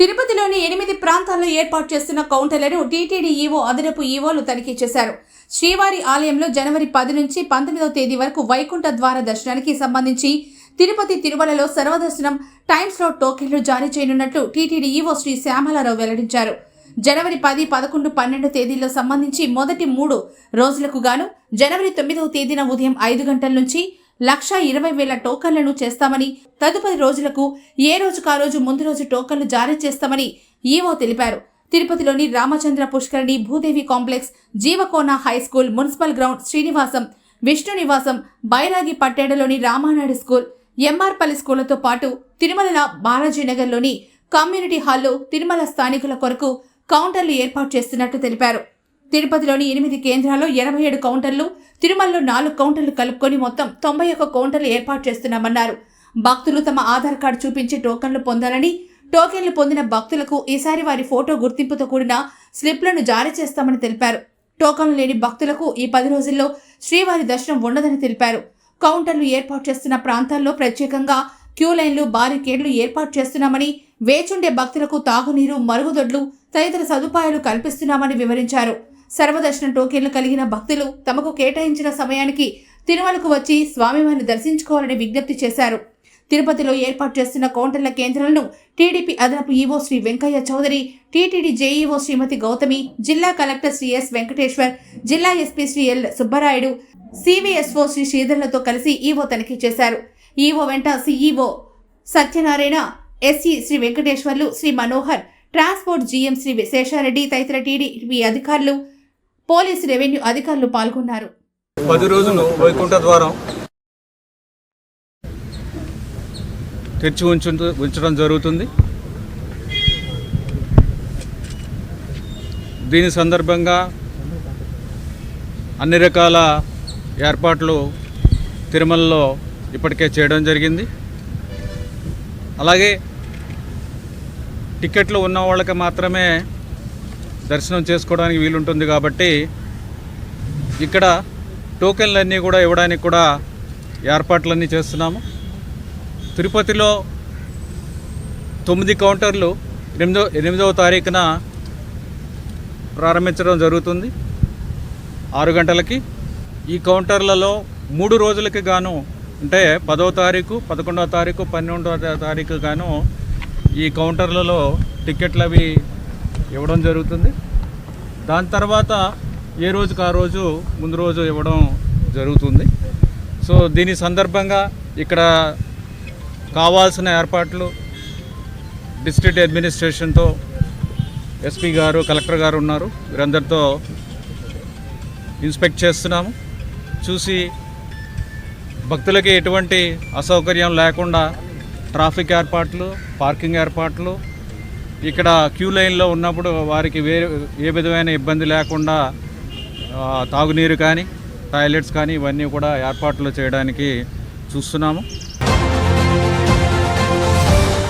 తిరుపతిలోని 8 ప్రాంతాల్లో ఏర్పాటు చేస్తున్న కౌంటర్లను టీటీడీ ఈవో అదనపు ఈవోలు తనిఖీ చేశారు. శ్రీవారి ఆలయంలో జనవరి 10 నుంచి 19వ తేదీ వరకు వైకుంఠ ద్వార దర్శనానికి సంబంధించి తిరుపతి తిరుమలలో సర్వదర్శనం టైం స్లాట్ టోకెన్లు జారీ చేయనున్నట్లు టీటీడీ ఈవో శ్రీ శ్యామలారావు వెల్లడించారు. జనవరి 10, 11, 12 తేదీల్లో సంబంధించి మొదటి 3 రోజులకు గాను జనవరి 9వ తేదీన ఉదయం 5 గంటల నుంచి 1,20,000 టోకన్లను చేస్తామని, తదుపరి రోజులకు ఏ రోజుకా రోజు ముందు రోజు టోకన్లు జారీ చేస్తామని ఈవో తెలిపారు. తిరుపతిలోని రామచంద్ర పుష్కరిణి, Bhudevi complex, Jeevakona high school, municipal ground, Srinivasam, Vishnu నివాసం, బైరాగి పట్టేడలోని రామానాయుడు స్కూల్, ఎంఆర్పల్లి స్కూళ్లతో పాటు తిరుమల బాలాజీనగర్లోని కమ్యూనిటీ హాల్లో తిరుమల స్థానికుల కొరకు కౌంటర్లు ఏర్పాటు చేస్తున్నట్టు తెలిపారు. తిరుపతిలోని 8 కేంద్రాల్లో 87 కౌంటర్లు, తిరుమలలో 4 కౌంటర్లు కలుపుకొని మొత్తం 91 కౌంటర్లు ఏర్పాటు చేస్తున్నామన్నారు. భక్తులు తమ ఆధార్ కార్డు చూపించి టోకన్లు పొందాలని, టోకెన్లు పొందిన భక్తులకు ఈసారి వారి ఫోటో గుర్తింపుతో కూడిన స్లిప్లను జారీ చేస్తామని తెలిపారు. టోకన్లు లేని భక్తులకు ఈ 10 రోజుల్లో శ్రీవారి దర్శనం ఉండదని తెలిపారు. కౌంటర్లు ఏర్పాటు చేస్తున్న ప్రాంతాల్లో ప్రత్యేకంగా క్యూ లైన్లు, బారికేడ్లు ఏర్పాటు చేస్తున్నామని, వేచుండే భక్తులకు తాగునీరు, మరుగుదొడ్లు తదితర సదుపాయాలు కల్పిస్తున్నామని వివరించారు. సర్వదర్శనం టోకెన్లు కలిగిన భక్తులు తమకు కేటాయించిన సమయానికి తిరుమలకు వచ్చి స్వామివారిని దర్శించుకోవాలని విజ్ఞప్తి చేశారు. తిరుపతిలో ఏర్పాటు చేస్తున్న కౌంటర్ల కేంద్రాలను టీడీపీ అదనపు ఈవో శ్రీ వెంకయ్య చౌదరి, టీటీడీ జేఈఓ శ్రీమతి గౌతమి, జిల్లా కలెక్టర్ శ్రీ ఎస్ వెంకటేశ్వర్, జిల్లా SP Shri L Subbarayudu, CVSO Shri శ్రీధర్లతో కలిసి ఈవో తనిఖీ చేశారు. ఈవో వెంట CEO Satyanarayana, SE Shri Venkateswarlu, Shri Manohar, transport GM Shri Sesha Reddy తదితర టీడీపీ అధికారులు, పోలీసు, రెవెన్యూ అధికారులు పాల్గొన్నారు. 10 రోజులు వైకుంఠ ద్వారం తెరిచి ఉంచడం జరుగుతుంది. దీని సందర్భంగా అన్ని రకాల ఏర్పాట్లు తిరుమలలో ఇప్పటికే చేయడం జరిగింది. అలాగే టికెట్లు ఉన్న వాళ్ళకి మాత్రమే దర్శనం చేసుకోవడానికి వీలుంటుంది కాబట్టి ఇక్కడ టోకెన్లన్నీ కూడా ఇవ్వడానికి కూడా ఏర్పాట్లన్నీ చేస్తున్నాము. తిరుపతిలో 9 కౌంటర్లు 8వ తారీఖున ప్రారంభించడం జరుగుతుంది 6 గంటలకి. ఈ కౌంటర్లలో 3 రోజులకి గాను, అంటే 10వ తారీఖు, 11వ తారీఖు, 12వ తారీఖు గాను ఈ కౌంటర్లలో టికెట్లు అవి ఇవ్వడం జరుగుతుంది. దాని తర్వాత ఏ రోజుకు ఆ రోజు ముందు రోజు ఇవ్వడం జరుగుతుంది. సో దీని సందర్భంగా ఇక్కడ కావాల్సిన ఏర్పాట్లు డిస్ట్రిక్ట్ అడ్మినిస్ట్రేషన్తో, ఎస్పీ గారు, కలెక్టర్ గారు ఉన్నారు, వీరందరితో ఇన్స్పెక్ట్ చేస్తున్నాము. చూసి భక్తులకి ఎటువంటి అసౌకర్యం లేకుండా ట్రాఫిక్ ఏర్పాట్లు, పార్కింగ్ ఏర్పాట్లు, ఇక్కడ క్యూ లైన్లో ఉన్నప్పుడు వారికి ఏ విధమైన ఇబ్బంది లేకుండా తాగునీరు కానీ, టాయిలెట్స్ కానీ ఇవన్నీ కూడా ఏర్పాట్లు చేయడానికి చూస్తున్నాము.